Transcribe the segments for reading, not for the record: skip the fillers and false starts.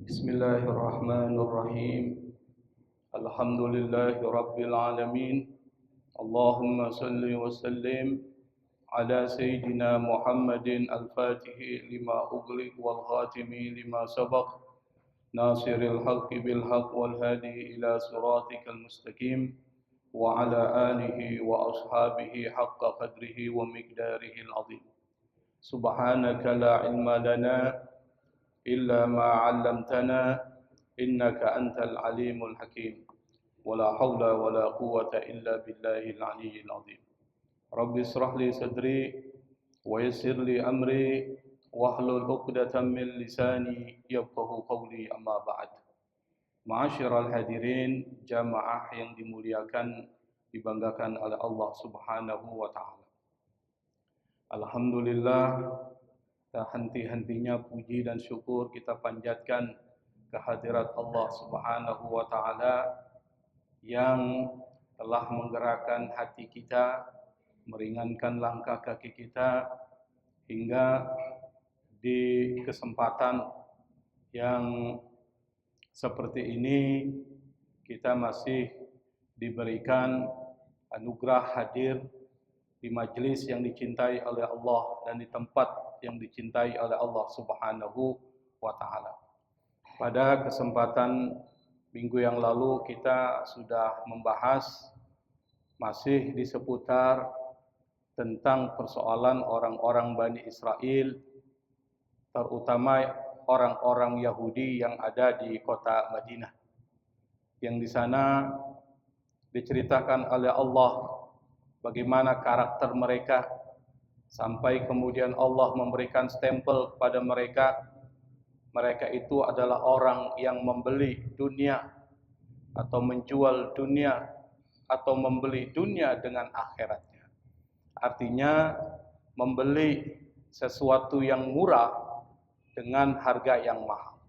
Bismillahirrahmanirrahim. Alhamdulillahi rabbil alamin. Allahumma salli wa sallim ala sayyidina Muhammadin al-Fatihi lima ughliq wal khatimi lima sabaq nasiril haqqi bil haqq wal hadi ila siratikal mustaqim wa ala alihi wa ashabihi haqqa qadrihi wa miqdarihi al-azim. Subhanaka la ilma lana إلا ما علمتنا إنك أنت العليم الحكيم ولا حول ولا قوة إلا بالله العلي العظيم. رب اشرح لي صدري ويسر لي أمري واحلل عقدة من لساني يفقهوا قولي. أما بعد. Ma'asyiral hadirin, jamaah yang dimuliakan, dibanggakan oleh Allah Subhanahu wa taala. Alhamdulillah, tak henti-hentinya puji dan syukur kita panjatkan kehadirat Allah Subhanahu wa taala yang telah menggerakkan hati kita, meringankan langkah kaki kita hingga di kesempatan yang seperti ini kita masih diberikan anugerah hadir di majelis yang dicintai oleh Allah dan di tempat yang dicintai oleh Allah Subhanahu wa taala. Pada kesempatan minggu yang lalu kita sudah membahas masih di seputar tentang persoalan orang-orang Bani Israel, terutama orang-orang Yahudi yang ada di kota Madinah. Yang di sana diceritakan oleh Allah bagaimana karakter mereka, sampai kemudian Allah memberikan stempel kepada mereka. Mereka itu adalah orang yang membeli dunia atau menjual dunia atau membeli dunia dengan akhiratnya. Artinya membeli sesuatu yang murah dengan harga yang mahal.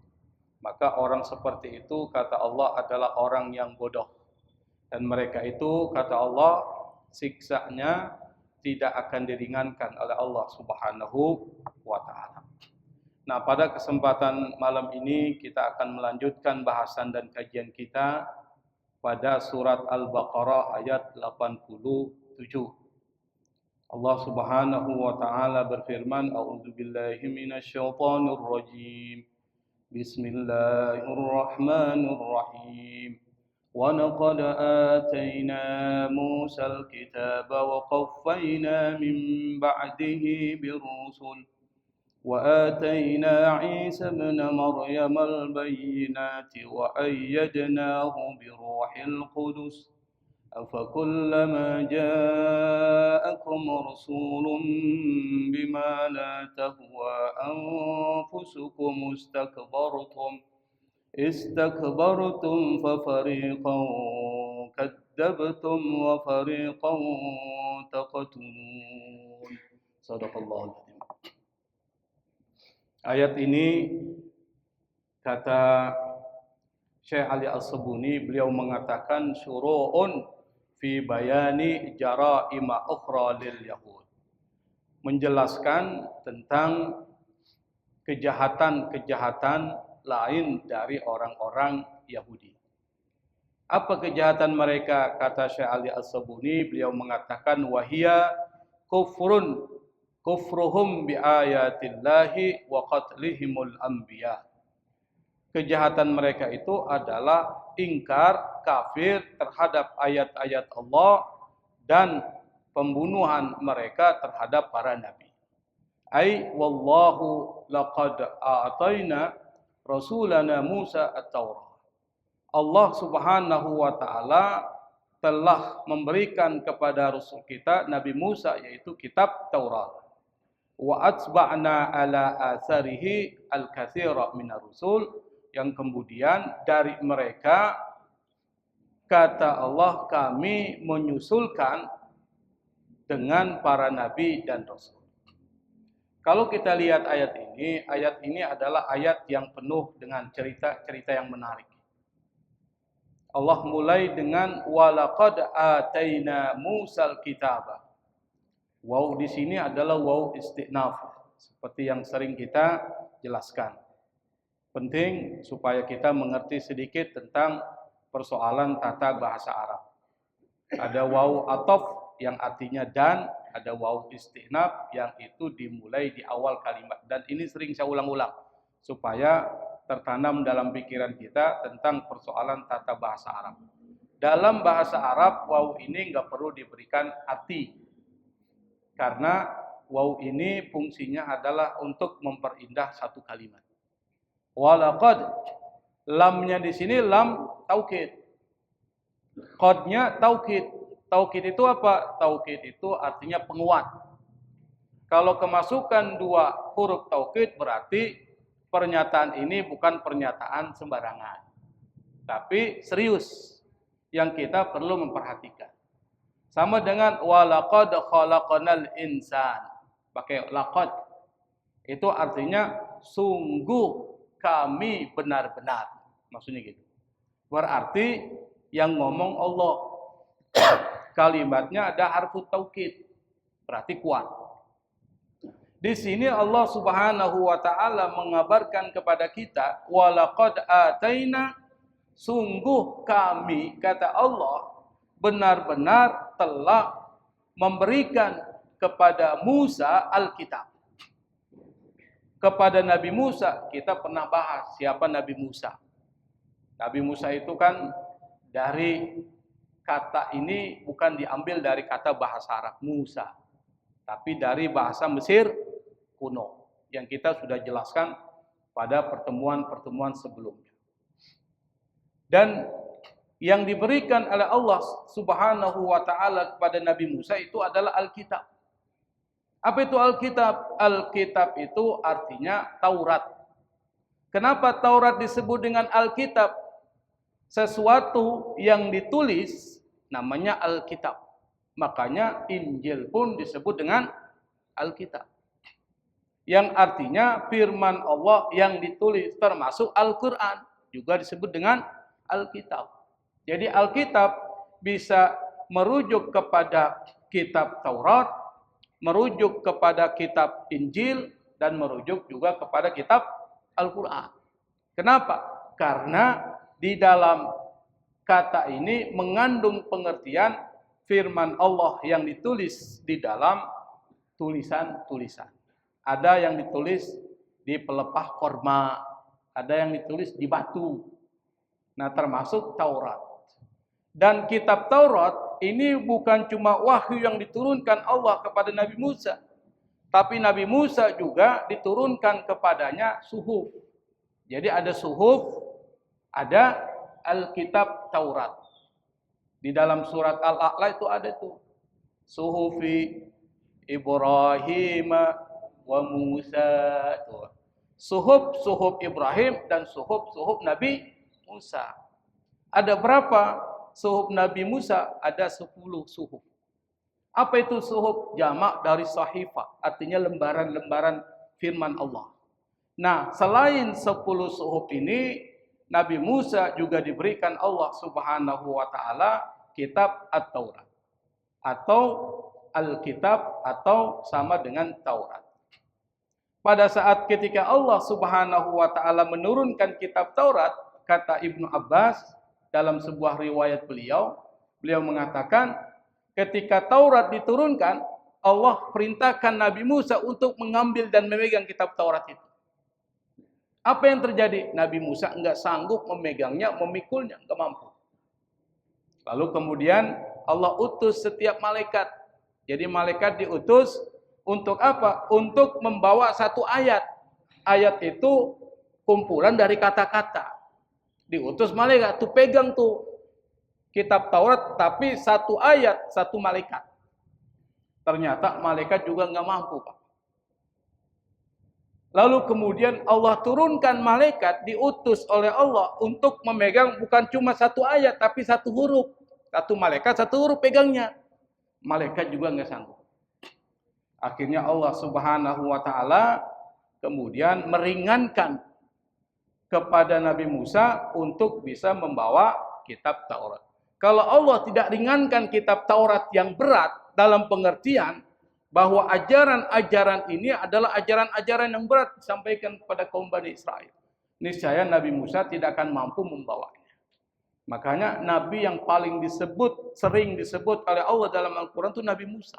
Maka orang seperti itu kata Allah adalah orang yang bodoh. Dan mereka itu kata Allah siksanya tidak akan diringankan oleh Allah Subhanahu wa taala. Nah, pada kesempatan malam ini kita akan melanjutkan bahasan dan kajian kita pada surat Al-Baqarah ayat 87. Allah Subhanahu wa taala berfirman, A'udzubillahi minasyaitonir rajim. Bismillahirrahmanirrahim. وَلَقَدْ آتَيْنَا مُوسَى الْكِتَابَ وَقَفَّيْنَا مِنْ بَعْدِهِ بِالرُّسُلِ وَآتَيْنَا عِيسَى ابْنَ مَرْيَمَ الْبَيِّنَاتِ وَأَيَّدْنَاهُ بِرُوحِ الْقُدُسِ أَفَكُلَّمَا جَاءَكُمْ رَسُولٌ بِمَا لَا تَهْوَى أَنفُسُكُمُ استكبرتم ففريقا كذبتم وفريقا تقتلون. Sadaqallahul Azim. Ayat ini kata Syekh Ali As-Sabuni, beliau mengatakan syuru'un fi bayani jara'ima ukhra lil yahud. Menjelaskan tentang kejahatan-kejahatan lain dari orang-orang Yahudi. Apa kejahatan mereka? Kata Syekh Ali As-Sabuni, beliau mengatakan wahia kufruhum bi ayatillahi wa qatlihimul anbiya. Kejahatan mereka itu adalah ingkar, kafir terhadap ayat-ayat Allah dan pembunuhan mereka terhadap para nabi. Ai wallahu laqad a'tayna Rasulana Musa at-Taurat. Allah Subhanahu wa taala telah memberikan kepada Rasul kita Nabi Musa, yaitu kitab Taurat. Wa atba'na ala atharihi al-katsira minar rusul, yang kemudian dari mereka kata Allah kami menyusulkan dengan para nabi dan rasul. Kalau kita lihat ayat ini adalah ayat yang penuh dengan cerita-cerita yang menarik. Allah mulai dengan walaqad ataina Musal kitaba. Waw di sini adalah waw istinaf, seperti yang sering kita jelaskan. Penting supaya kita mengerti sedikit tentang persoalan tata bahasa Arab. Ada waw ataf yang artinya dan, ada waw istinaf yang itu dimulai di awal kalimat. Dan ini sering saya ulang-ulang supaya tertanam dalam pikiran kita tentang persoalan tata bahasa Arab. Dalam bahasa Arab, waw ini nggak perlu diberikan arti. Karena waw ini fungsinya adalah untuk memperindah satu kalimat. Walaqad, lamnya di sini lam taukid. Qadnya taukid. Taukid itu apa? Taukid itu artinya penguat. Kalau kemasukan dua huruf taukid berarti pernyataan ini bukan pernyataan sembarangan. Tapi serius yang kita perlu memperhatikan. Sama dengan walaqad khalaqnal insan. Pakai laqad. Itu artinya sungguh kami benar-benar. Maksudnya gitu. Berarti yang ngomong Allah. Kalimatnya ada harfu taukid. Berarti kuat. Di sini Allah Subhanahu wa taala mengabarkan kepada kita walaqad ataina, sungguh kami, kata Allah, benar-benar telah memberikan kepada Musa Alkitab. Kepada Nabi Musa, kita pernah bahas siapa Nabi Musa. Nabi Musa itu kan dari kata ini bukan diambil dari kata bahasa Arab Musa, tapi dari bahasa Mesir kuno yang kita sudah jelaskan pada pertemuan-pertemuan sebelumnya. Dan yang diberikan oleh Allah Subhanahu wa taala kepada Nabi Musa itu adalah Alkitab. Apa itu Alkitab? Alkitab itu artinya Taurat. Kenapa Taurat disebut dengan Alkitab? Sesuatu yang ditulis namanya Alkitab. Makanya Injil pun disebut dengan Alkitab. Yang artinya firman Allah yang ditulis, termasuk Al-Quran juga disebut dengan Alkitab. Jadi Alkitab bisa merujuk kepada kitab Taurat, merujuk kepada kitab Injil, dan merujuk juga kepada kitab Al-Quran. Kenapa? Karena di dalam kata ini mengandung pengertian firman Allah yang ditulis di dalam tulisan-tulisan. Ada yang ditulis di pelepah korma, ada yang ditulis di batu. Nah, termasuk Taurat. Dan kitab Taurat ini bukan cuma wahyu yang diturunkan Allah kepada Nabi Musa, tapi Nabi Musa juga diturunkan kepadanya suhuf. Jadi ada suhuf, ada Alkitab Taurat. Di dalam surat Al-A'la itu ada tuh. Suhufi Ibrahim wa Musa. Suhuf Ibrahim dan suhuf Nabi Musa. Ada berapa suhuf Nabi Musa? Ada 10 suhuf. Apa itu suhuf? Jamak dari sahifah, artinya lembaran-lembaran firman Allah. Nah, selain 10 suhuf ini, Nabi Musa juga diberikan Allah Subhanahu wa taala kitab At-Taurat atau Alkitab atau sama dengan Taurat. Pada saat ketika Allah Subhanahu wa taala menurunkan kitab Taurat, kata Ibnu Abbas dalam sebuah riwayat beliau mengatakan ketika Taurat diturunkan, Allah perintahkan Nabi Musa untuk mengambil dan memegang kitab Taurat itu. Apa yang terjadi? Nabi Musa enggak sanggup memegangnya, memikulnya, enggak mampu. Lalu kemudian Allah utus setiap malaikat. Jadi malaikat diutus untuk apa? Untuk membawa satu ayat. Ayat itu kumpulan dari kata-kata. Diutus malaikat, tuh pegang tuh kitab Taurat, tapi satu ayat, satu malaikat. Ternyata malaikat juga enggak mampu, Pak. Lalu kemudian Allah turunkan malaikat diutus oleh Allah untuk memegang bukan cuma satu ayat tapi satu huruf. Satu malaikat satu huruf pegangnya. Malaikat juga nggak sanggup. Akhirnya Allah Subhanahu wa taala kemudian meringankan kepada Nabi Musa untuk bisa membawa kitab Taurat. Kalau Allah tidak ringankan kitab Taurat yang berat dalam pengertian bahwa ajaran-ajaran ini adalah ajaran-ajaran yang berat disampaikan kepada kaum Bani Israel. niscaya Nabi Musa tidak akan mampu membawanya. Makanya Nabi yang paling sering disebut oleh Allah dalam Al-Quran itu Nabi Musa.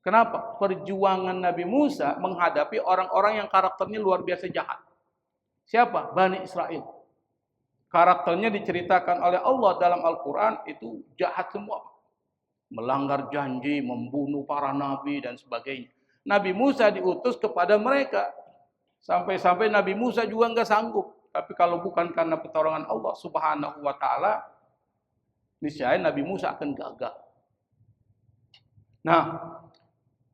Kenapa? Perjuangan Nabi Musa menghadapi orang-orang yang karakternya luar biasa jahat. Siapa? Bani Israel. Karakternya diceritakan oleh Allah dalam Al-Quran itu jahat semua. Melanggar janji, membunuh para nabi dan sebagainya. Nabi Musa diutus kepada mereka. Sampai-sampai Nabi Musa juga nggak sanggup. Tapi kalau bukan karena pertolongan Allah Subhanahu wa Ta'ala, niscaya Nabi Musa akan gagal. Nah,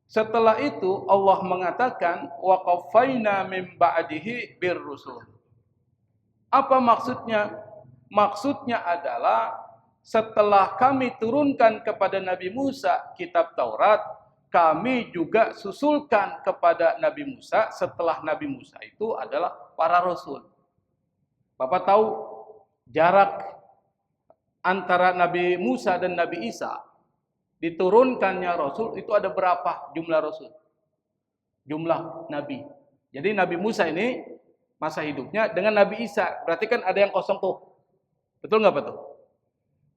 setelah itu Allah mengatakan wa qaffayna min ba'dihi birrusul. Apa maksudnya? Maksudnya adalah setelah kami turunkan kepada Nabi Musa kitab Taurat, kami juga susulkan kepada Nabi Musa setelah Nabi Musa itu adalah para rasul. Bapak tahu jarak antara Nabi Musa dan Nabi Isa diturunkannya Rasul itu ada berapa jumlah Rasul? Jumlah Nabi. Jadi Nabi Musa ini masa hidupnya dengan Nabi Isa. Berarti kan ada yang kosong tuh. Betul nggak betul?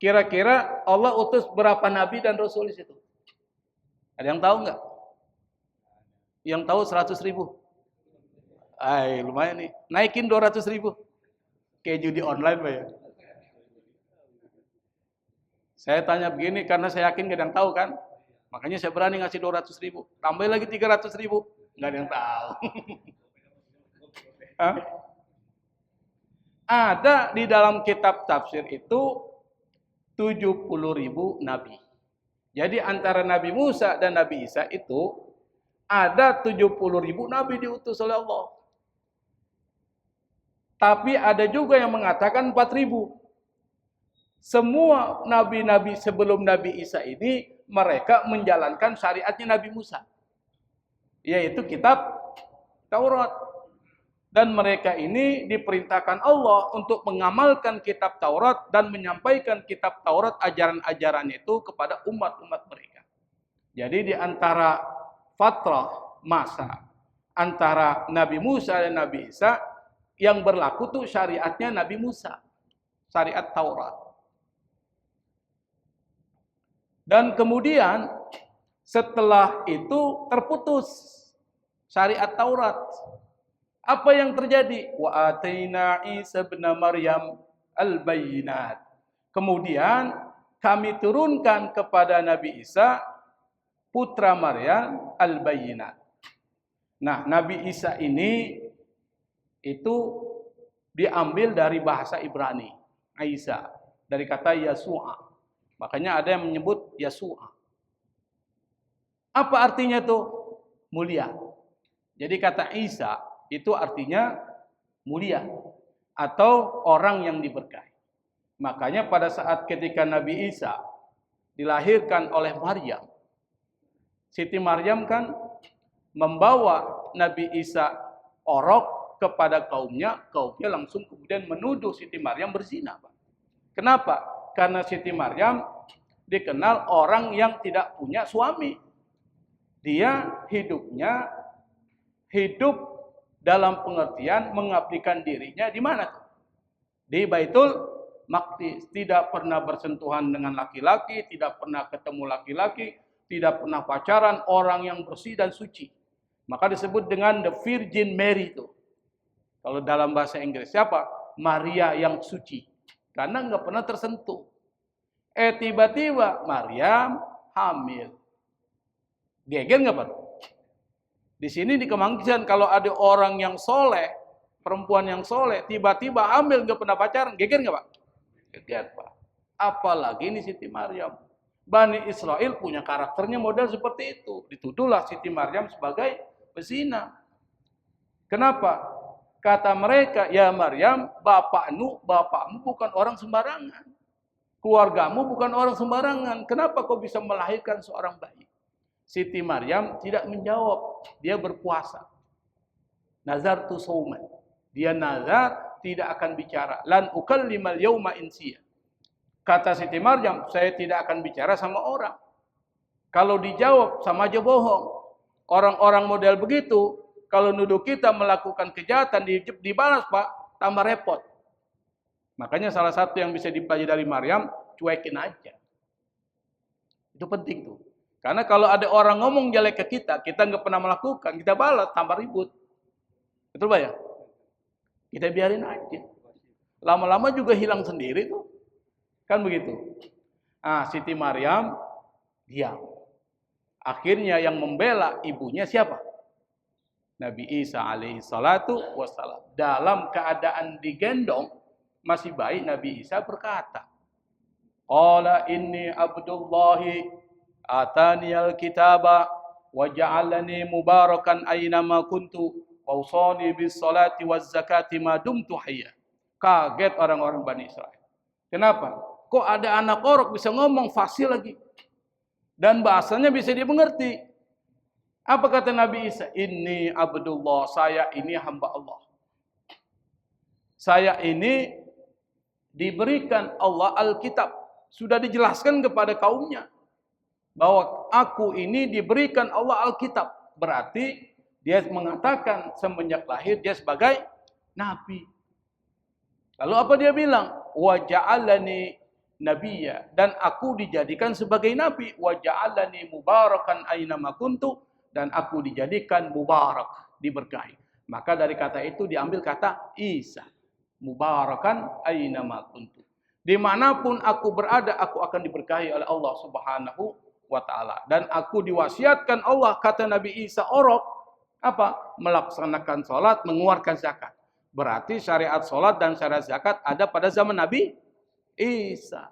Kira-kira Allah utus berapa Nabi dan Rasul di situ? Ada yang tahu nggak? Yang tahu 100.000. Lumayan nih. Naikin 200.000. Kayak judi online Pak ya. Saya tanya begini karena saya yakin gak ada yang tahu kan. Makanya saya berani ngasih 200.000. Tambah lagi 300.000. Gak ada yang tahu. Ada di dalam kitab tafsir itu 70.000 nabi. Jadi antara Nabi Musa dan Nabi Isa itu ada 70.000 nabi diutus oleh Allah. Tapi ada juga yang mengatakan 4.000. Semua nabi-nabi sebelum Nabi Isa ini mereka menjalankan syariatnya Nabi Musa, yaitu kitab Taurat. Dan mereka ini diperintahkan Allah untuk mengamalkan kitab Taurat dan menyampaikan kitab Taurat ajaran-ajaran itu kepada umat-umat mereka. Jadi di antara fatrah masa antara Nabi Musa dan Nabi Isa yang berlaku tuh syariatnya Nabi Musa, syariat Taurat. Dan kemudian setelah itu terputus syariat Taurat. Apa yang terjadi? Wa ataina Isa bin Maryam al-bayyinat. Kemudian kami turunkan kepada Nabi Isa putra Maryam al-bayyinat. Nah, Nabi Isa ini itu diambil dari bahasa Ibrani, Isa, dari kata Yasu'a. Makanya ada yang menyebut Yasu'a. Apa artinya itu? Mulia. Jadi kata Isa itu artinya mulia atau orang yang diberkahi. Makanya pada saat ketika Nabi Isa dilahirkan oleh Maryam, Siti Maryam kan membawa Nabi Isa orok kepada kaumnya langsung kemudian menuduh Siti Maryam berzina. Kenapa? Karena Siti Maryam dikenal orang yang tidak punya suami. Dia hidupnya hidup dalam pengertian mengabdikan dirinya di mana? Di Baitul Maqdis. Tidak pernah bersentuhan dengan laki-laki, tidak pernah ketemu laki-laki, tidak pernah pacaran, orang yang bersih dan suci. Maka disebut dengan the Virgin Mary itu. Kalau dalam bahasa Inggris siapa? Maria yang suci. Karena nggak pernah tersentuh. Tiba-tiba Maryam hamil. Geger nggak Pak? Di sini dikemangkisan kalau ada orang yang soleh, perempuan yang soleh, tiba-tiba hamil nggak pernah pacaran, geger nggak Pak? Geger Pak. Apalagi ini Siti Maryam. Bani Israel punya karakternya model seperti itu. Dituduhlah Siti Maryam sebagai pezina. Kenapa? Kata mereka, ya Maryam, bapakmu bukan orang sembarangan. Keluargamu bukan orang sembarangan. Kenapa kau bisa melahirkan seorang bayi? Siti Maryam tidak menjawab. Dia berpuasa. Nazar tu sauman. Dia nazar tidak akan bicara. Lan ukallimal yauma insiya. Kata Siti Maryam, saya tidak akan bicara sama orang. Kalau dijawab sama aja bohong. Orang-orang model begitu, kalau nuduh kita melakukan kejahatan dibalas Pak, tambah repot. Makanya salah satu yang bisa dipelajari dari Maryam, cuekin aja. Itu penting tuh. Karena kalau ada orang ngomong jelek ke kita nggak pernah melakukan, kita balas, tambah ribut. Betul Pak ya? Kita biarin aja. Lama-lama juga hilang sendiri tuh. Kan begitu. Siti Maryam diam. Akhirnya yang membela ibunya siapa? Nabi Isa alaihi salatu wassalam. Dalam keadaan digendong, masih bayi, Nabi Isa berkata, qala inni abdullahi ataniyal kitaba wa ja'alani mubarakan aynama kuntu wa usani bis salati waz zakati ma dumtu hayya. Kaget orang-orang Bani Israel. Kenapa? Kok ada anak orok bisa ngomong fasih lagi? Dan bahasanya bisa dimengerti. Apa kata Nabi Isa? Inni abdullah, saya ini hamba Allah. Saya ini diberikan Allah Alkitab. Sudah dijelaskan kepada kaumnya. Bahwa aku ini diberikan Allah Alkitab. Berarti dia mengatakan semenjak lahir dia sebagai Nabi. Lalu apa dia bilang? Wa ja'alani nabiyya. Dan aku dijadikan sebagai Nabi. Wa ja'alani mubarakan aynama kuntu. Dan aku dijadikan mubarak, diberkahi. Maka dari kata itu diambil kata Isa. Mubarakan aynama kuntu. Dimanapun aku berada, aku akan diberkahi oleh Allah Subhanahu wa ta'ala. Dan aku diwasiatkan Allah, kata Nabi Isa orok, apa? Melaksanakan sholat, mengeluarkan zakat. Berarti syariat sholat dan syariat zakat ada pada zaman Nabi Isa.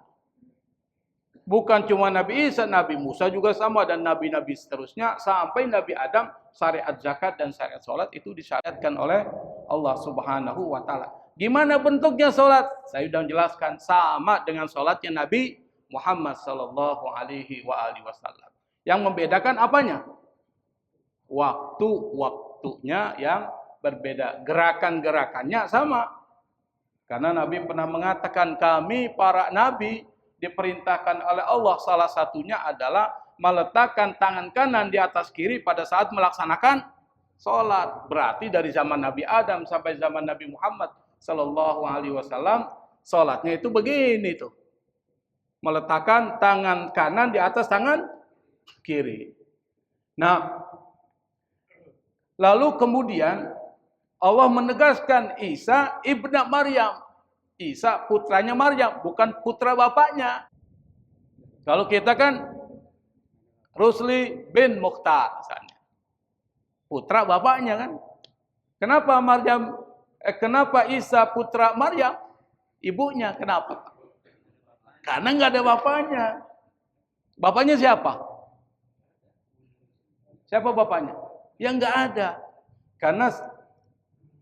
Bukan cuma Nabi Isa, Nabi Musa juga sama, dan nabi-nabi seterusnya, sampai Nabi Adam, syariat zakat dan syariat sholat itu disyariatkan oleh Allah Subhanahu wa ta'ala. Gimana bentuknya sholat? Saya sudah menjelaskan, sama dengan sholatnya Nabi Muhammad sallallahu alaihi wasallam. Yang membedakan apanya? Waktu-waktunya yang berbeda. Gerakan-gerakannya sama. Karena Nabi pernah mengatakan, kami para nabi diperintahkan oleh Allah, salah satunya adalah meletakkan tangan kanan di atas kiri pada saat melaksanakan sholat. Berarti dari zaman Nabi Adam sampai zaman Nabi Muhammad sallallahu alaihi wasallam, sholatnya itu begini tuh. Meletakkan tangan kanan di atas tangan kiri. Nah, lalu kemudian Allah menegaskan Isa ibnu Maryam. Isa putranya Maryam, bukan putra bapaknya. Kalau kita kan Rusli bin Mukhtar misalnya. Putra bapaknya kan. Kenapa Isa putra Maryam? Ibunya, kenapa? Karena nggak ada bapaknya. Bapaknya siapa? Siapa bapaknya? Ya nggak ada. Karena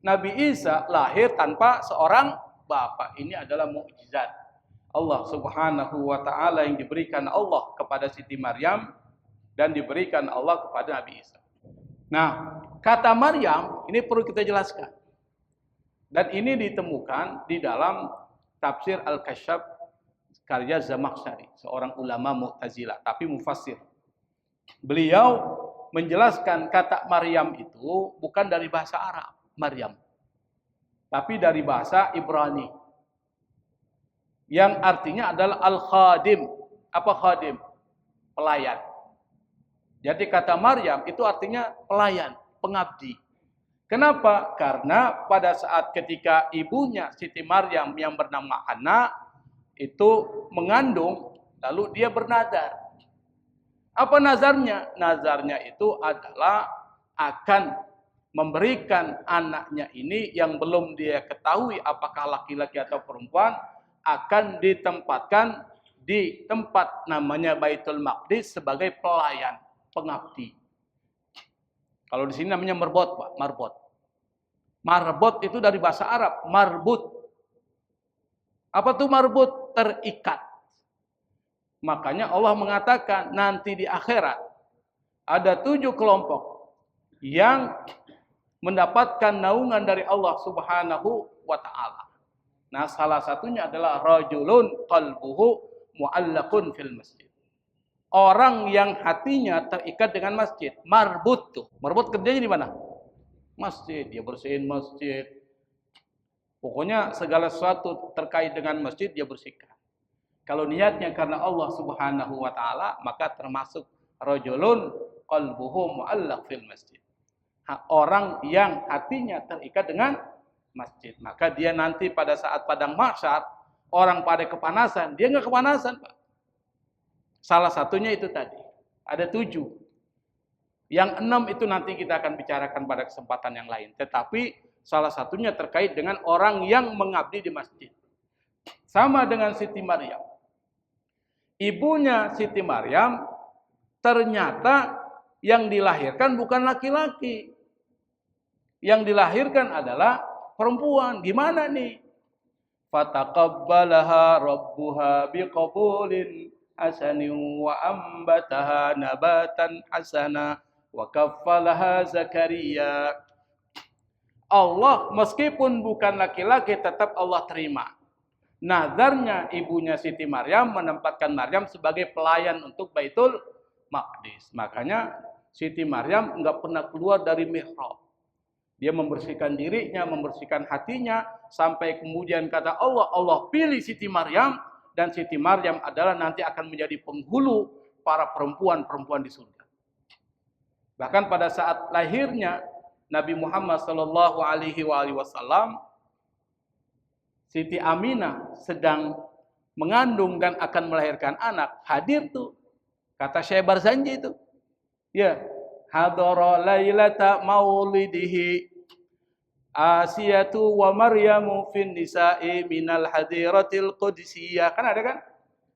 Nabi Isa lahir tanpa seorang bapak. Ini adalah mukjizat Allah Subhanahu wa ta'ala yang diberikan Allah kepada Siti Maryam dan diberikan Allah kepada Nabi Isa. Nah, kata Maryam ini perlu kita jelaskan. Dan ini ditemukan di dalam tafsir Al-Kasyaf karya Zamakhsyari, seorang ulama Mu'tazilah tapi mufassir. Beliau menjelaskan kata Maryam itu bukan dari bahasa Arab, Maryam, tapi dari bahasa Ibrani yang artinya adalah al-khadim. Apa khadim? Pelayan. Jadi kata Maryam itu artinya pelayan, pengabdi. Kenapa? Karena pada saat ketika ibunya Siti Maryam yang bernama Hana itu mengandung, lalu dia bernazar. Apa nazarnya? Nazarnya itu adalah akan memberikan anaknya ini yang belum dia ketahui apakah laki-laki atau perempuan, akan ditempatkan di tempat namanya Baitul Maqdis sebagai pelayan, pengabdi. Kalau di sini namanya marbot, Pak, marbot. Marbot itu dari bahasa Arab, marbut. Apa tuh marbut? Terikat. Makanya Allah mengatakan nanti di akhirat ada 7 kelompok yang mendapatkan naungan dari Allah Subhanahu wa ta'ala. Nah, salah satunya adalah rajulun qalbuhu mu'allaqun fil masjid. Orang yang hatinya terikat dengan masjid. Marbut tuh. Marbut kerjanya di mana? Masjid. Dia bersihin masjid. Pokoknya segala sesuatu terkait dengan masjid dia bersihkan. Kalau niatnya karena Allah Subhanahu wa taala, maka termasuk rajulun qalbuhu mu'allaq fil masjid. Orang yang hatinya terikat dengan masjid. Maka dia nanti pada saat padang mahsyar, orang pada kepanasan, dia enggak kepanasan, Pak. Salah satunya itu tadi. Ada 7. Yang 6 itu nanti kita akan bicarakan pada kesempatan yang lain. Tetapi salah satunya terkait dengan orang yang mengabdi di masjid. Sama dengan Siti Maryam. Ibunya Siti Maryam ternyata yang dilahirkan bukan laki-laki. Yang dilahirkan adalah perempuan. Gimana nih? Fataqabbalaha rabbuha biqabulin hasanin wa ambataha nabatan hasana wa kaffalaha Zakaria. Allah meskipun bukan laki-laki tetap Allah terima. Nazarnya ibunya Siti Maryam menempatkan Maryam sebagai pelayan untuk Baitul Maqdis. Makanya Siti Maryam enggak pernah keluar dari mihrab. Dia membersihkan dirinya, membersihkan hatinya, sampai kemudian kata Allah, Allah pilih Siti Maryam, dan Siti Maryam adalah nanti akan menjadi penghulu para perempuan-perempuan di surga. Bahkan pada saat lahirnya Nabi Muhammad sallallahu alaihi wasallam, Siti Aminah sedang mengandung dan akan melahirkan anak, hadir tuh. Kata Syekh Barzanji itu. Ya, hadara lailata maulidihi Asiyatu wa Maryamu fin nisa'i minal hadiratil qudsiyah. Kan ada kan?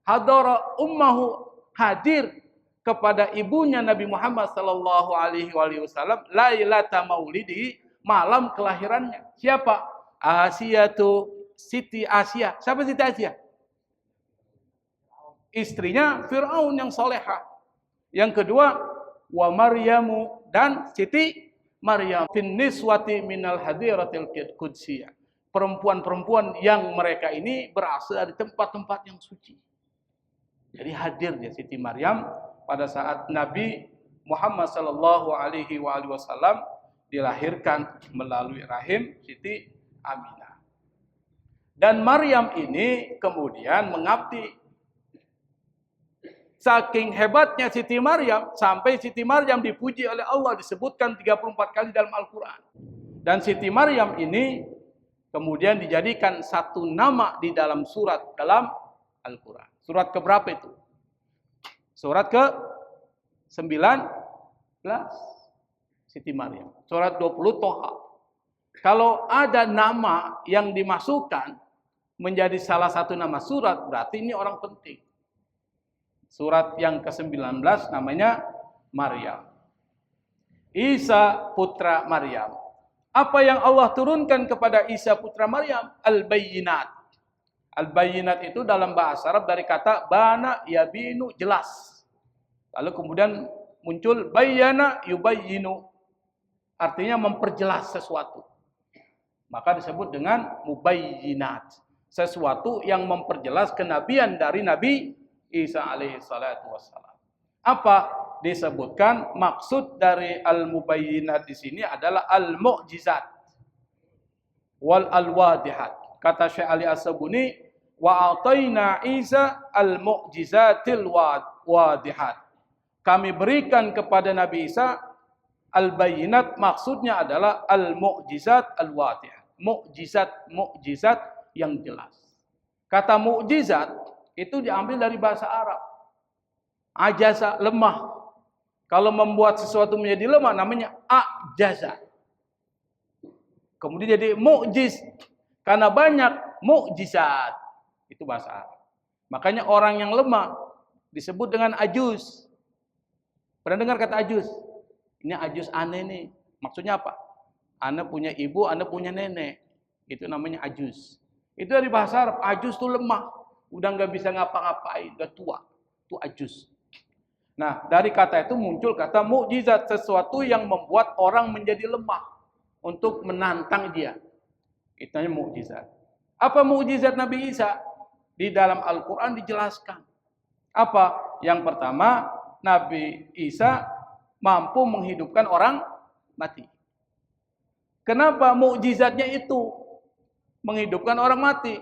Hadara ummahu, hadir kepada ibunya Nabi Muhammad sallallahu alaihi wasallam lailata maulidihi, malam kelahirannya. Siapa? Asiyatu, Siti Asia. Siapa Siti Asia? Istrinya Fir'aun yang solehah. Yang kedua, wa Maryamu, dan Siti Maryam fin niswati minal hadiratil qudsiyah. Perempuan-perempuan yang mereka ini berasal dari tempat-tempat yang suci. Jadi hadir ya Siti Maryam pada saat Nabi Muhammad sallallahu alaihi wasallam dilahirkan melalui rahim Siti Aminah. Dan Maryam ini kemudian mengabdi. Saking hebatnya Siti Maryam, sampai Siti Maryam dipuji oleh Allah, disebutkan 34 kali dalam Al-Quran. Dan Siti Maryam ini kemudian dijadikan satu nama di dalam surat dalam Al-Quran. Surat keberapa itu? Surat ke-19 Siti Maryam. Surat 20 Toha. Kalau ada nama yang dimasukkan menjadi salah satu nama surat, berarti ini orang penting. Surat yang ke-19 namanya Maryam. Isa putra Maryam. Apa yang Allah turunkan kepada Isa putra Maryam? Al-Bayyinat. Al-Bayyinat itu dalam bahasa Arab dari kata bana yabinu, jelas. Lalu kemudian muncul bayyana yubayyinu. Artinya memperjelas sesuatu. Maka disebut dengan mubayyinat. Sesuatu yang memperjelas kenabian dari Nabi Isa alaihi salatu wassalam. Apa disebutkan maksud dari al-mubayyinat di sini adalah al-mu'jizat wal al-wadihat. Kata Syekh Ali As-Sabuni, wa ataina Isa al-mu'jizatil wadihat. Kami berikan kepada Nabi Isa al-bayyinat, maksudnya adalah al-mu'jizat al-wadihat. Mukjizat yang jelas. Kata mukjizat itu diambil dari bahasa Arab. Ajaza, lemah. Kalau membuat sesuatu menjadi lemah namanya ajaza. Kemudian jadi mukjiz karena banyak mukjizat. Itu bahasa Arab. Makanya orang yang lemah disebut dengan ajuz. Pernah dengar kata ajuz? Ini ajuz aneh nih. Maksudnya apa? Anda punya ibu, Anda punya nenek. Itu namanya ajuz. Itu dari bahasa Arab. Ajuz itu lemah. Udah nggak bisa ngapa-ngapain. Udah tua. Itu ajuz. Nah, dari kata itu muncul kata mukjizat. Sesuatu yang membuat orang menjadi lemah. Untuk menantang dia. Itu namanya mukjizat. Apa mukjizat Nabi Isa? Di dalam Al-Quran dijelaskan. Apa? Yang pertama, Nabi Isa mampu menghidupkan orang mati. Kenapa mukjizatnya itu? menghidupkan orang mati.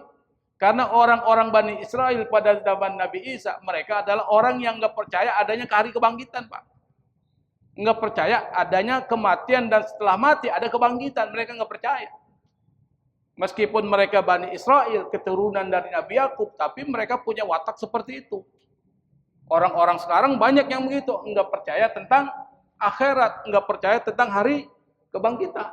Karena orang-orang Bani Israel pada zaman Nabi Isa, mereka adalah orang yang nggak percaya adanya hari kebangkitan, Pak. Nggak percaya adanya kematian dan setelah mati ada kebangkitan. Mereka nggak percaya. Meskipun mereka Bani Israel, keturunan dari Nabi Yakub, tapi mereka punya watak seperti itu. Orang-orang sekarang banyak yang begitu, nggak percaya tentang akhirat, nggak percaya tentang hari kebangkitan.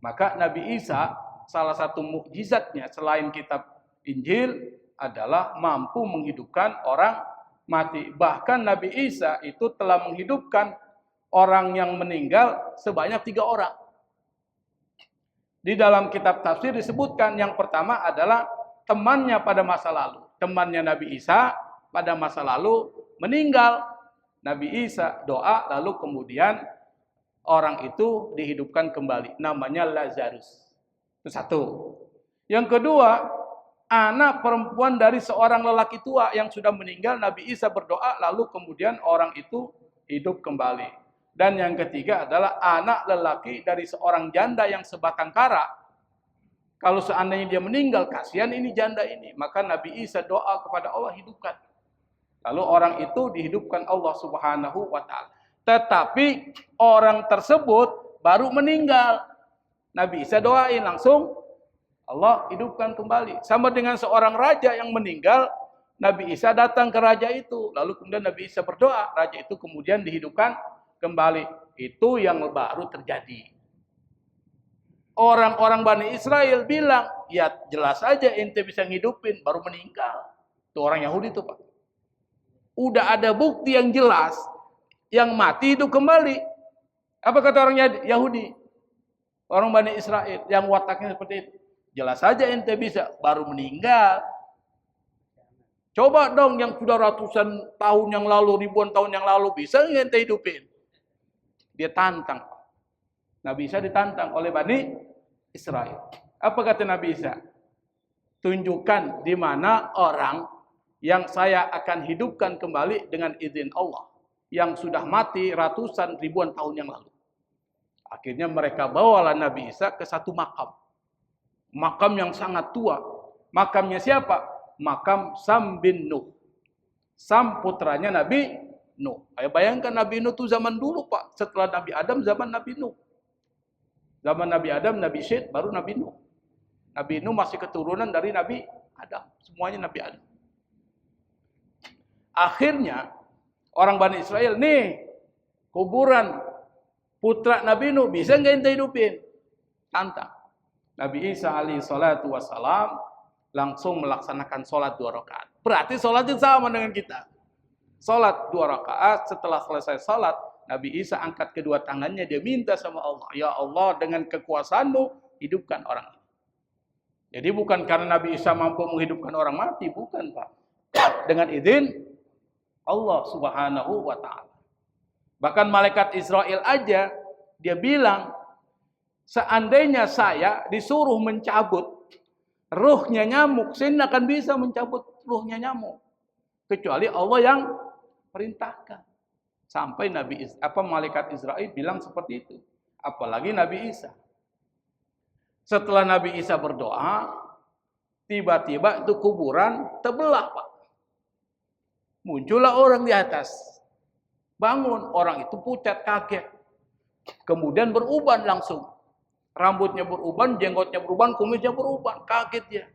Maka Nabi Isa, salah satu mukjizatnya selain kitab Injil adalah mampu menghidupkan orang mati. Bahkan Nabi Isa itu telah menghidupkan orang yang meninggal sebanyak 3 orang. Di dalam kitab tafsir disebutkan yang pertama adalah temannya pada masa lalu. Temannya Nabi Isa pada masa lalu meninggal. Nabi Isa doa lalu kemudian orang itu dihidupkan kembali. Namanya Lazarus. Itu satu. Yang kedua, anak perempuan dari seorang lelaki tua yang sudah meninggal. Nabi Isa berdoa lalu kemudian orang itu hidup kembali. Dan yang ketiga adalah anak lelaki dari seorang janda yang sebatang kara. Kalau seandainya dia meninggal, kasihan ini janda ini. Maka Nabi Isa doa kepada Allah, hidupkan. Lalu orang itu dihidupkan Allah Subhanahu wa ta'ala. Tetapi orang tersebut baru meninggal. Nabi Isa doain langsung, Allah hidupkan kembali. Sama dengan seorang raja yang meninggal, Nabi Isa datang ke raja itu. Lalu kemudian Nabi Isa berdoa, raja itu kemudian dihidupkan kembali. Itu yang baru terjadi. Orang-orang Bani Israel bilang, ya jelas aja ente bisa ngidupin, baru meninggal. Itu orang Yahudi itu, Pak. Udah ada bukti yang jelas, yang mati hidup kembali. Apa kata orang Yahudi? Orang Bani Israel yang wataknya seperti itu. Jelas saja ente bisa, baru meninggal. Coba dong yang sudah ratusan tahun yang lalu, ribuan tahun yang lalu, bisa nggak ente hidupin? Dia tantang. Nabi Isa ditantang oleh Bani Israel. Apa kata Nabi Isa? Tunjukkan di mana orang yang saya akan hidupkan kembali dengan izin Allah. Yang sudah mati ratusan ribuan tahun yang lalu. Akhirnya mereka bawalah Nabi Isa ke satu makam. Makam yang sangat tua. Makamnya siapa? Makam Sam bin Nuh. Sam putranya Nabi Nuh. Ayo bayangkan Nabi Nuh itu zaman dulu, Pak. Setelah Nabi Adam, zaman Nabi Nuh. Zaman Nabi Adam, Nabi Syed, baru Nabi Nuh. Nabi Nuh masih keturunan dari Nabi Adam. Semuanya Nabi Adam. Akhirnya, orang Bani Israel, nih, kuburan putra Nabi Nuh, bisa nggak ente hidupin? Tantang. Nabi Isa alaihi salatu wassalam langsung melaksanakan sholat 2 rakaat. Berarti sholatnya sama dengan kita. Sholat 2 rakaat, setelah selesai sholat, Nabi Isa angkat kedua tangannya, dia minta sama Allah, ya Allah dengan kekuasaanmu, hidupkan orang ini. Jadi bukan karena Nabi Isa mampu menghidupkan orang mati, bukan, Pak. Dengan izin Allah Subhanahu wa ta'ala. Bahkan malaikat Israel aja, dia bilang, seandainya saya disuruh mencabut ruhnya nyamuk, saya tidak akan bisa mencabut ruhnya nyamuk. Kecuali Allah yang perintahkan. Sampai malaikat Israel bilang seperti itu. Apalagi Nabi Isa. Setelah Nabi Isa berdoa, tiba-tiba itu kuburan terbelah, Pak. Muncullah orang di atas. Bangun, orang itu pucat, kaget. Kemudian beruban langsung. Rambutnya beruban, jenggotnya beruban, kumisnya beruban. Kaget dia.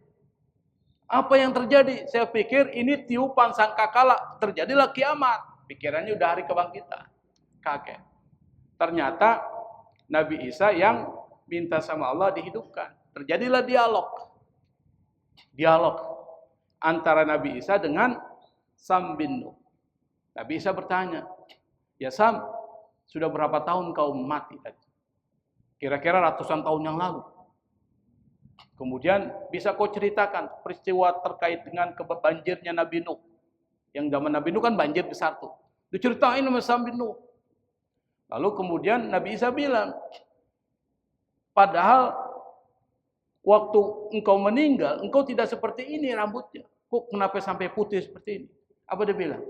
Apa yang terjadi? Saya pikir ini tiupan sangkakala. Terjadilah kiamat. Pikirannya udah hari kebangkitan. Kaget. Ternyata Nabi Isa yang minta sama Allah dihidupkan. Terjadilah dialog. Dialog antara Nabi Isa dengan Sam bin Nuh. Nabi Isa bertanya, ya Sam, sudah berapa tahun kau mati tadi? Kira-kira ratusan tahun yang lalu. Kemudian bisa kau ceritakan peristiwa terkait dengan banjirnya Nabi Nuh. Yang zaman Nabi Nuh kan banjir besar tuh. Diceritain sama Sam bin Nuh. Lalu kemudian Nabi Isa bilang, padahal waktu engkau meninggal, engkau tidak seperti ini rambutnya. Kok kenapa sampai putih seperti ini? Apa dia bilang?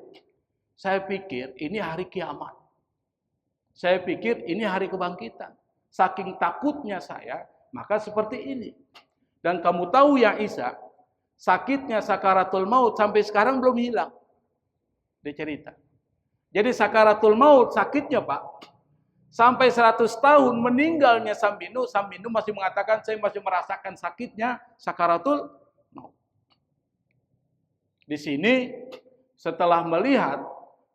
Saya pikir ini hari kiamat. Saya pikir ini hari kebangkitan. Saking takutnya saya, maka seperti ini. Dan kamu tahu ya Isa, sakitnya sakaratul maut sampai sekarang belum hilang. Dia cerita. Jadi sakaratul maut sakitnya Pak, sampai 100 tahun meninggalnya Sambinu masih mengatakan saya masih merasakan sakitnya sakaratul maut. Di sini setelah melihat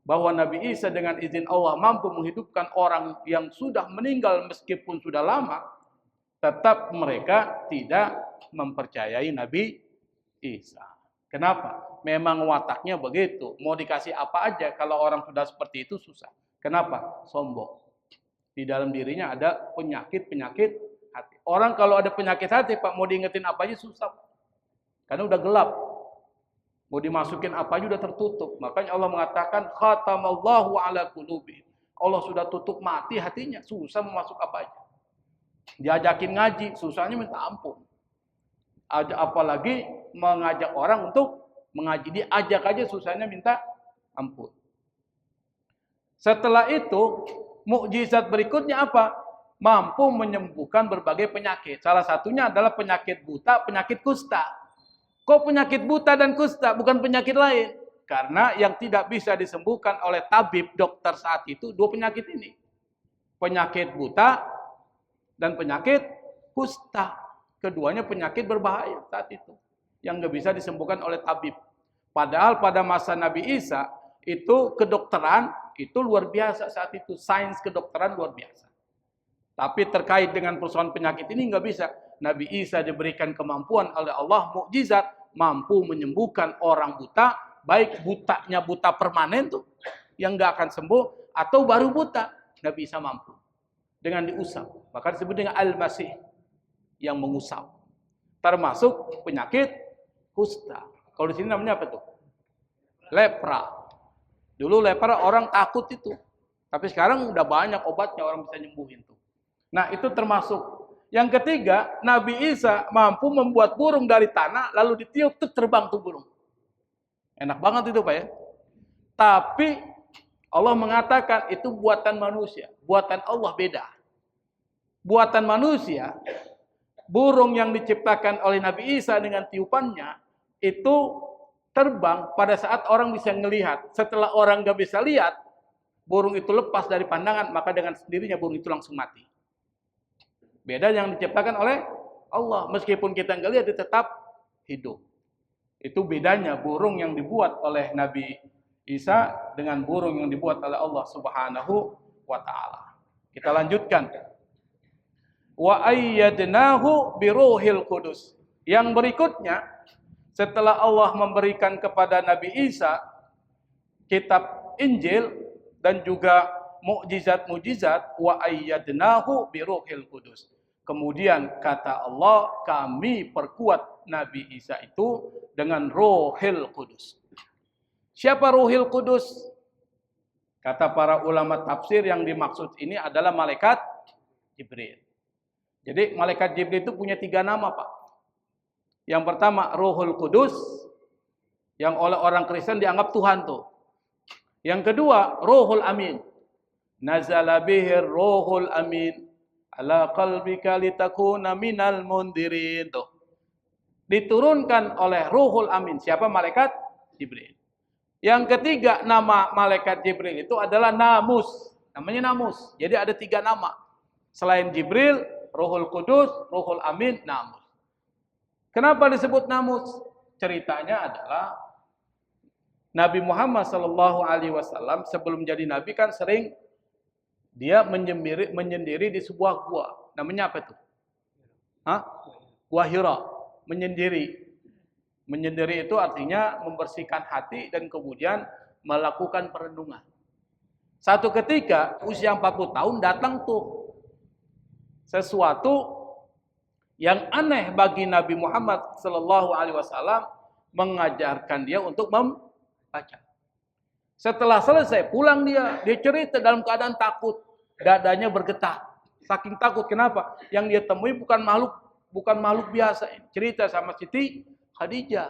bahwa Nabi Isa dengan izin Allah mampu menghidupkan orang yang sudah meninggal meskipun sudah lama, tetap mereka tidak mempercayai Nabi Isa. Kenapa? Memang wataknya begitu. Mau dikasih apa aja kalau orang sudah seperti itu susah. Kenapa? Sombong. Di dalam dirinya ada penyakit-penyakit hati. Orang kalau ada penyakit hati, Pak, mau diingetin apa aja susah. Karena udah gelap. Mau dimasukin apa aja udah tertutup. Makanya Allah mengatakan khatamallahu ala qulubi. Allah sudah tutup mati hatinya, susah mau masuk apa aja. Diajakin ngaji, susahnya minta ampun. Apalagi mengajak orang untuk mengaji, diajak aja susahnya minta ampun. Setelah itu, mukjizat berikutnya apa? Mampu menyembuhkan berbagai penyakit. Salah satunya adalah penyakit buta, penyakit kusta. Kok penyakit buta dan kusta, bukan penyakit lain? Karena yang tidak bisa disembuhkan oleh tabib, dokter saat itu, dua penyakit ini. Penyakit buta dan penyakit kusta. Keduanya penyakit berbahaya saat itu. Yang nggak bisa disembuhkan oleh tabib. Padahal pada masa Nabi Isa, itu kedokteran, itu luar biasa saat itu. Sains kedokteran luar biasa. Tapi terkait dengan persoalan penyakit ini nggak bisa. Nabi Isa diberikan kemampuan oleh Allah, mukjizat, mampu menyembuhkan orang buta, baik butanya buta permanen tuh, yang nggak akan sembuh, atau baru buta, Nabi Isa mampu. Dengan diusap. Maka disebut dengan Al-Masih, yang mengusap. Termasuk penyakit kusta. Kalau di sini namanya apa tuh? Lepra. Dulu lepra orang takut itu. Tapi sekarang udah banyak obatnya, orang bisa nyembuhin tuh. Nah itu termasuk. Yang ketiga, Nabi Isa mampu membuat burung dari tanah, lalu ditiup, tuh terbang tuh burung. Enak banget itu Pak ya. Tapi Allah mengatakan itu buatan manusia. Buatan Allah beda. Buatan manusia, burung yang diciptakan oleh Nabi Isa dengan tiupannya, itu terbang pada saat orang bisa melihat. Setelah orang nggak bisa lihat, burung itu lepas dari pandangan, maka dengan sendirinya burung itu langsung mati. Beda yang diciptakan oleh Allah. Meskipun kita nggak lihat, dia tetap hidup. Itu bedanya burung yang dibuat oleh Nabi Isa dengan burung yang dibuat oleh Allah Subhanahu wa Ta'ala. Kita lanjutkan. Wa ayyadnahu biruhil qudus. Yang berikutnya, setelah Allah memberikan kepada Nabi Isa kitab Injil dan juga mukjizat-mukjizat, wa ayyadnahu biruhil qudus. Kemudian kata Allah, kami perkuat Nabi Isa itu dengan Ruhil Qudus. Siapa Ruhil Qudus? Kata para ulama tafsir yang dimaksud ini adalah malaikat Jibril. Jadi malaikat Jibril itu punya 3 nama Pak. Yang pertama Ruhul Qudus, yang oleh orang Kristen dianggap Tuhan tuh. Yang kedua Ruhul Amin. Nazala bihir Ruhul Amin ala qalbika litakuna minal mundirin. Tuh. Diturunkan oleh Ruhul Amin. Siapa? Malaikat Jibril. Yang ketiga nama malaikat Jibril itu adalah Namus. Namanya Namus. Jadi ada 3 nama. Selain Jibril, Ruhul Qudus, Ruhul Amin, Namus. Kenapa disebut Namus? Ceritanya adalah Nabi Muhammad SAW sebelum jadi Nabi kan sering dia menyendiri di sebuah gua. Namanya apa itu? Gua Hira. Menyendiri. Menyendiri itu artinya membersihkan hati dan kemudian melakukan perenungan. Satu ketika usia 40 tahun datang tuh sesuatu yang aneh bagi Nabi Muhammad SAW, mengajarkan dia untuk membaca. Setelah selesai pulang dia cerita dalam keadaan takut, dadanya bergetar, saking takut. Kenapa? Yang dia temui bukan makhluk biasa. Cerita sama Siti Khadijah,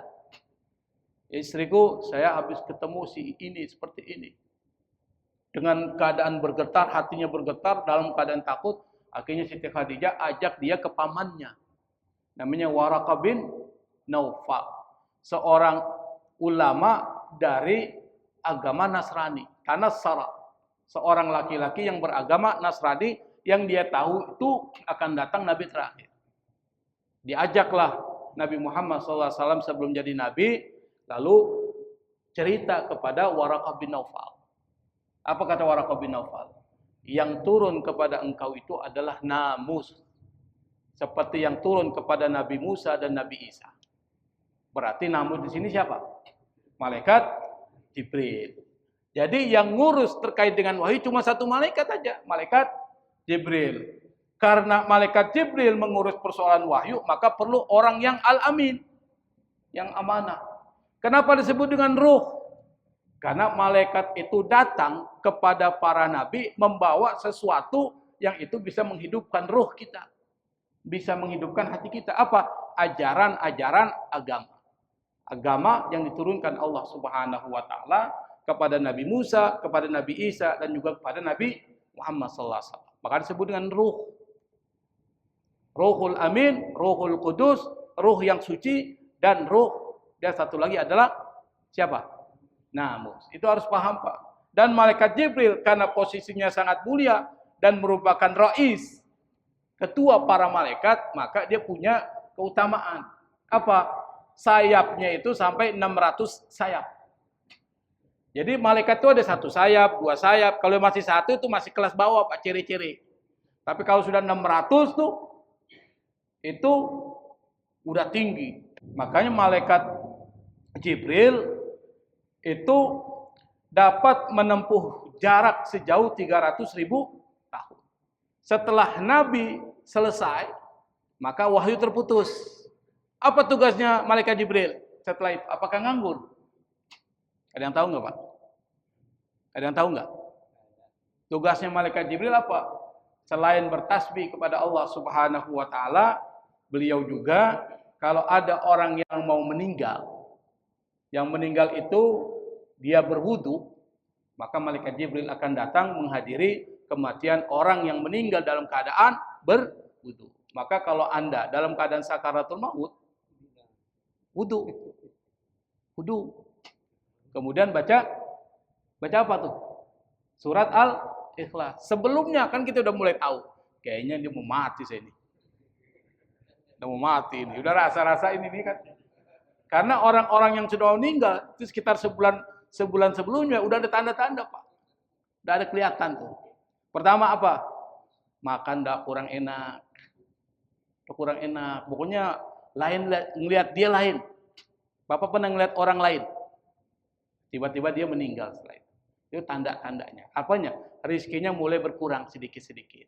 istriku, saya habis ketemu si ini seperti ini. Dengan keadaan bergetar, hatinya bergetar, dalam keadaan takut, akhirnya Siti Khadijah ajak dia ke pamannya. Namanya Waraqah bin Naufal. Seorang ulama dari agama Nasrani. Tanassara. Seorang laki-laki yang beragama Nasrani yang dia tahu itu akan datang Nabi terakhir. Diajaklah Nabi Muhammad SAW sebelum jadi Nabi, lalu cerita kepada Waraqah bin Naufal. Apa kata Waraqah bin Naufal? Yang turun kepada engkau itu adalah namus. Seperti yang turun kepada Nabi Musa dan Nabi Isa. Berarti namus di sini siapa? Malaikat Jibril. Jadi yang ngurus terkait dengan wahyu cuma satu malaikat aja, malaikat Jibril. Karena malaikat Jibril mengurus persoalan wahyu, maka perlu orang yang al-amin, yang amanah. Kenapa disebut dengan ruh? Karena malaikat itu datang kepada para nabi membawa sesuatu yang itu bisa menghidupkan ruh kita. Bisa menghidupkan hati kita. Apa? Ajaran-ajaran agama. Agama yang diturunkan Allah Subhanahu wa taala kepada Nabi Musa, kepada Nabi Isa, dan juga kepada Nabi Muhammad SAW. Maka disebut dengan ruh. Ruhul Amin, Ruhul Qudus, ruh yang suci, dan ruh. Dan satu lagi adalah siapa? Namus. Itu harus paham, Pak. Dan malaikat Jibril karena posisinya sangat mulia dan merupakan rais, ketua para malaikat, maka dia punya keutamaan. Apa? Sayapnya itu sampai 600 sayap. Jadi malaikat itu ada 1 sayap, 2 sayap. Kalau masih 1 itu masih kelas bawah, Pak, ciri-ciri. Tapi kalau sudah 600 tuh, itu udah tinggi. Makanya malaikat Jibril itu dapat menempuh jarak sejauh 300.000 tahun. Setelah Nabi selesai, maka wahyu terputus. Apa tugasnya malaikat Jibril setelah itu? Apakah nganggur? Ada yang tahu nggak, Pak? Ada yang tahu nggak? Tugasnya malaikat Jibril apa? Selain bertasbih kepada Allah Subhanahu wa taala, beliau juga kalau ada orang yang mau meninggal, yang meninggal itu dia berwudu, maka malaikat Jibril akan datang menghadiri kematian orang yang meninggal dalam keadaan berwudu. Maka kalau Anda dalam keadaan sakaratul maut, wudu. Wudu. Kemudian baca apa tuh? Surat Al-Ikhlas. Sebelumnya kan kita udah mulai tahu, kayaknya dia mau mati saya ini. Udah mau mati ini. Udah rasa-rasa ini nih kan. Karena orang-orang yang sudah meninggal itu sekitar sebulan sebelumnya udah ada tanda-tanda, Pak. Udah ada kelihatan tuh. Pertama apa? Makan enggak kurang enak. Kurang enak. Pokoknya lain, ngelihat dia lain. Bapak pernah ngelihat orang lain. Tiba-tiba dia meninggal setelah itu. Itu tanda-tandanya. Apanya? Rizkinya mulai berkurang sedikit-sedikit.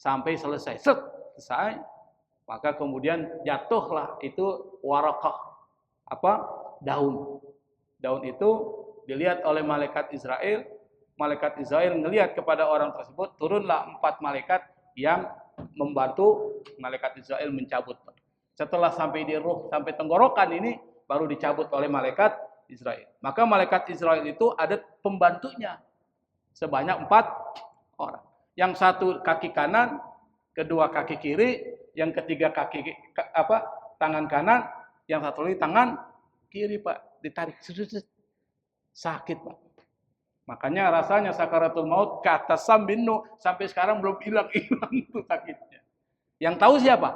Sampai selesai. Selesai. Maka kemudian jatuhlah itu warakah. Apa? Daun. Daun itu dilihat oleh malaikat Israel. Malaikat Israel ngelihat kepada orang tersebut. Turunlah 4 malaikat yang membantu malaikat Israel mencabut. Setelah sampai di ruh, sampai tenggorokan ini, baru dicabut oleh malaikat Israel. Maka malaikat Israel itu ada pembantunya. Sebanyak 4 orang. Yang satu kaki kanan, kedua kaki kiri, yang ketiga tangan kanan, yang satu lagi tangan kiri, Pak. Ditarik. Sakit, Pak. Makanya rasanya sakaratul maut kata Sambinu sampai sekarang belum hilang-hilang itu sakitnya. Yang tahu siapa?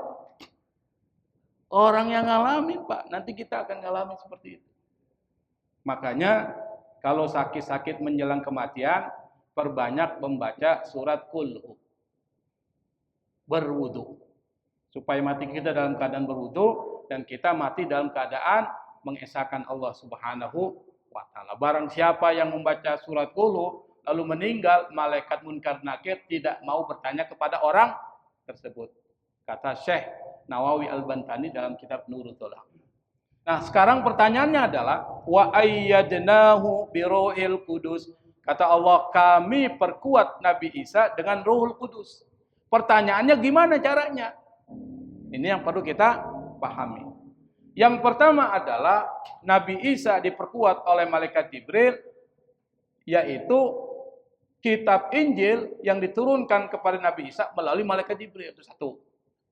Orang yang ngalamin, Pak. Nanti kita akan ngalamin seperti itu. Makanya kalau sakit-sakit menjelang kematian, perbanyak membaca surat Qul. Berwudu. Supaya mati kita dalam keadaan berwudu dan kita mati dalam keadaan mengesahkan Allah Subhanahu wa taala. Barang siapa yang membaca surat Qul lalu meninggal, malaikat Munkar Nakir tidak mau bertanya kepada orang tersebut. Kata Syekh Nawawi Al-Bantani dalam kitab Nurul Dolah. Nah, sekarang pertanyaannya adalah wa ayyadnahu biruhil qudus. Kata Allah, kami perkuat Nabi Isa dengan Ruhul Kudus. Pertanyaannya gimana caranya? Ini yang perlu kita pahami. Yang pertama adalah Nabi Isa diperkuat oleh malaikat Jibril, yaitu kitab Injil yang diturunkan kepada Nabi Isa melalui malaikat Jibril. Itu satu.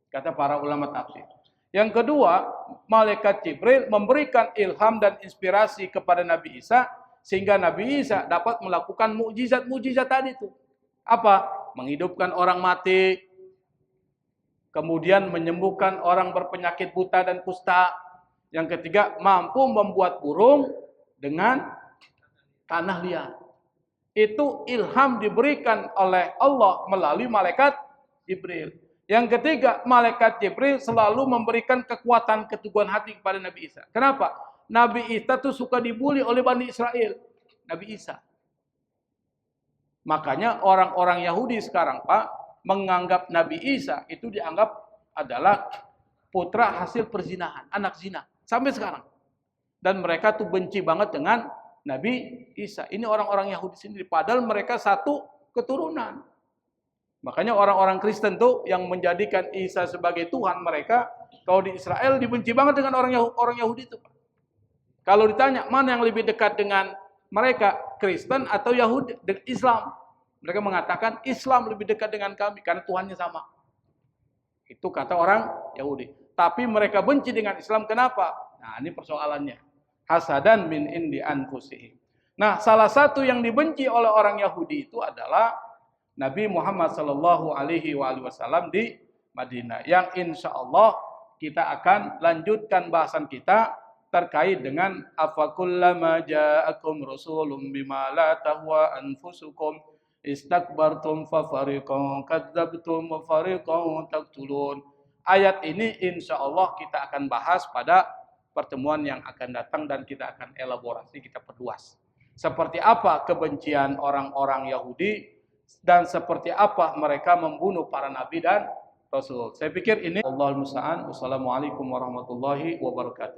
Kata para ulama tafsir. Yang kedua, malaikat Jibril memberikan ilham dan inspirasi kepada Nabi Isa sehingga Nabi Isa dapat melakukan mukjizat-mukjizat tadi itu. Apa? Menghidupkan orang mati, kemudian menyembuhkan orang berpenyakit buta dan kusta. Yang ketiga, mampu membuat burung dengan tanah liat. Itu ilham diberikan oleh Allah melalui malaikat Jibril. Yang ketiga, malaikat Jibril selalu memberikan kekuatan keteguhan hati kepada Nabi Isa. Kenapa? Nabi Isa tuh suka dibully oleh Bani Israel. Nabi Isa. Makanya orang-orang Yahudi sekarang, Pak, menganggap Nabi Isa itu dianggap adalah putra hasil perzinahan, anak zina. Sampai sekarang. Dan mereka tuh benci banget dengan Nabi Isa. Ini orang-orang Yahudi sendiri. Padahal mereka satu keturunan. Makanya orang-orang Kristen tuh yang menjadikan Isa sebagai Tuhan mereka, kalau di Israel dibenci banget dengan orang Yahudi itu. Kalau ditanya mana yang lebih dekat dengan mereka, Kristen atau Yahudi, Islam, mereka mengatakan Islam lebih dekat dengan kami karena Tuhannya sama. Itu kata orang Yahudi. Tapi mereka benci dengan Islam, kenapa? Nah, ini persoalannya. Hasadan min indi anfusihim. Nah, salah satu yang dibenci oleh orang Yahudi itu adalah Nabi Muhammad sallallahu alaihi wasallam di Madinah. Yang insya Allah kita akan lanjutkan bahasan kita terkait dengan afakullama ja'akum rasulun bima la tahwa anfusukum istakbartum fa fariqan kadzdzabtum wa fariqan taqtulun. Ayat ini insya Allah kita akan bahas pada pertemuan yang akan datang dan kita akan elaborasi, kita perluas. Seperti apa kebencian orang-orang Yahudi dan seperti apa mereka membunuh para nabi dan rasul. Saya pikir ini Allahul musta'an. Wassalamualaikum warahmatullahi wabarakatuh.